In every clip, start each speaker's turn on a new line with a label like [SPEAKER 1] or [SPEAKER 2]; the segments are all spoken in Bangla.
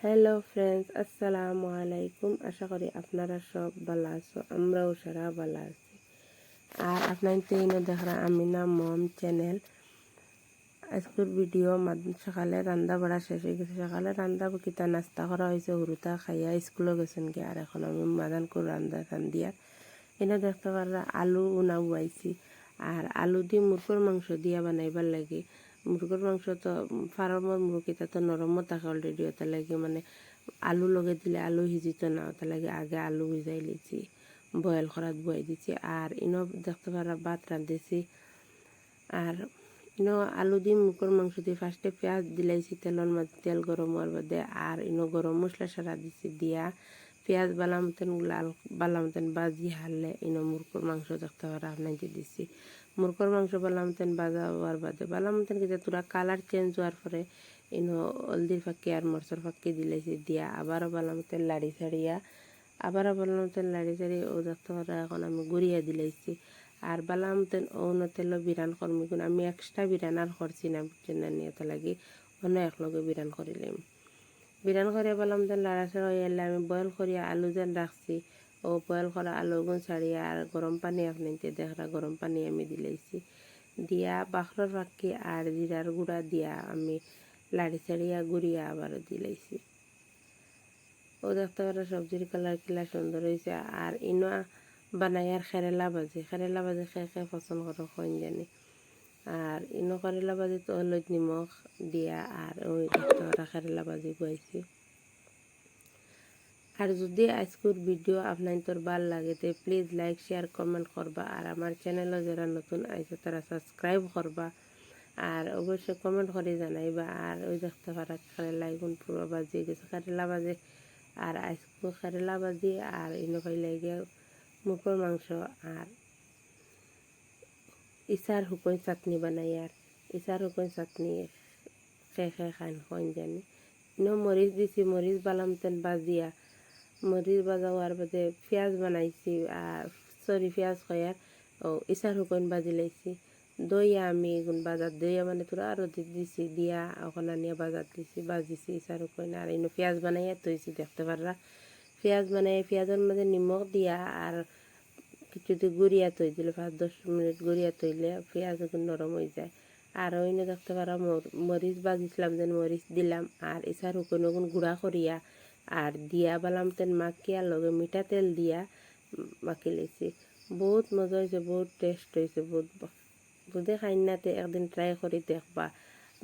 [SPEAKER 1] হ্যালো ফ্রেন্ডস, আসসালামু আলাইকুম। আশা করি আপনারা সব ভালো আছো, আমরাও সারা ভালো আছি। আর আপনার তেইনও দেখরা আমিনা মম চ্যানেল। আজকের ভিডিও সকালে রান্না বাড়া শেষ হয়ে গেছে। সকালে রান্না কিতা নাস্তা করা হয়েছে, হুরুতা খাইয়া স্কুলে গেছেন কি। আর এখন আমি মাদান করে রান্ধিয়া এনে দেখতে পারা আলু উনা বুয়াইছি। আর আলু দিয়ে মুরগোর মাংস দিয়া বানাইবার লাগে। মুরগোর মাংস তো ফার্মর মুরগিটা তো নরমও থাকে অলরেডি, ওটা লাগে মানে আলু লগে দিলে আলু সিজিত না, ওটা লাগে আগে আলু ভিজাই লিছি, বয়েল করাত বয়াই দিছি। আর ইনো দেখতে পারা ভাত রাঁধেছি। আর ইনো আলু দিয়ে মুরগোর মাংস দিয়ে ফার্স্টে পেঁয়াজ দিলাইছি তেলের মধ্যে, তেল গরম হওয়ার বাদে আর ইনো গরম মশলা সারা দিছি দিয়া পেঁয়াজ বালামতেন লাল বালামতেন বাজি হারলে ইনো মুরগোর মাংস দেখতে পারা আপনাকে দিছি। মুরগোর মাংস বালামতেন বাজা হওয়ার বাদে বালামতেন কিন্তু তোরা কালার চেঞ্জ হওয়ার পরে ইনো হলদির ফাঁকি আর মরচর ফাঁকি দিলাইছি দিয়া আবারও বালামতেন লাড়ি ছাড়িয়া আবারও বালামতেন লাড়ি ছাড়িয়ে ও দেখতে পারা এখন আমি গুড়িয়া দিলাইছি। আর বালামতেন অন্য তেল বিরান করমি গুণ আমি এক্সট্রা বিরান আর করছি না, বুঝছেন না নিয়ে তো লাগি অন্য একলগে বিরান করিলাম। বিরান করে বালামতেন লাড়াচাড়া হয়ে এলে আমি বয়েল করিয়া আলু যেন রাখছি, ও বয়েল করা আলু গুণ ছাড়িয়া আর গরম পানি আপনাইতে দেখরা গরম পানি আমি দিলাইছি। দিয়া বাখরর ফাঁকি আর জিরার গুঁড়া দিয়া আমি লাড়ি ছাড়িয়া গুড়িয়া আবারও দিলাইছি। ও দেখতে পারো সবজির কালার কিলা সুন্দর হয়েছে। আর ইনো বানাই আর খেরেলা ভাজি খেয়ে খেয়ে পছন্দ করো কইন জানি। আর ইনো করেলা ভাজি তো হলুদ নিমখ দিয়া আর ওই দেখতে পারো খেরেলা ভাজি বইছি। আর যদি আজকের ভিডিও আপনার তোর ভাল লাগে তো প্লিজ লাইক শেয়ার কমেন্ট করবা। আর আমার চ্যানেলও যারা নতুন আইছে তারা সাবস্ক্রাইব করবা। আর অবশ্যই কমেন্ট করে জানাইবা। আর ওই দেখতে পারা খেরেলা এখন পুরো বাজি গেছে খেরেলা ভাজি। আর আজকে খেরেলা ভাজি আর ইনো খাইলে গিয়ে মুখের মাংস আর ইসার হুকোই চাটনি বানাই। আর ইসার হুকোই চাটনি খেয়ে খেয়ে খান কইন জানি। ইনো মরিচ দিছি, মরিচ বালামতেন বাজিয়া মরিচ বাজা হওয়ার বাদে পেঁয়াজ বানাইছি। আর পেঁয়াজ খয়ার ও ইসার হুকোন বাজি লাইছি। দইয়া আমি এগুন বাজার দইয়া মানে তোরা আরও দিছি দিয়া ওখানে নিয়ে বাজার দিছি বাজিছি ইসার হুকোন। আর ইনো পেঁয়াজ বানাইয়া তৈছি দেখতে পাররা। পেঁয়াজ বানাই পেঁয়াজের মধ্যে নিমখ দিয়া আর কিছুতে গুড়িয়া তৈ দিলে 5-10 মিনিট গুড়িয়া তৈলে পেঁয়াজ এখন নরম হয়ে যায়। আর ওই দেখতে পারা মরিচ বাজিছিলাম যেন মরিচ দিলাম। আর ইসার হুকোন ওগুন গুঁড়া করিয়া আর দিয়া বালামতেন মাখিয়া লগে মিঠা তেল দিয়া মাখি লেছি। বহুত মজা হয়েছে, বহুত টেস্ট হয়েছে, বহুত যদি খাইনাতে একদিন ট্রাই করি দেখবা,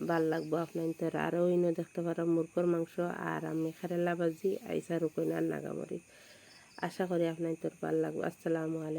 [SPEAKER 1] ভাল লাগবো আপনার তোর। আর ওই দেখতে পারো মুরগোর মাংস আর আমি খেরেলা ভাজি আইসা রুকইন আর নাগামরিচ। আশা করি আপনার তোর ভাল লাগবো। আসসালামু আলাইকুম।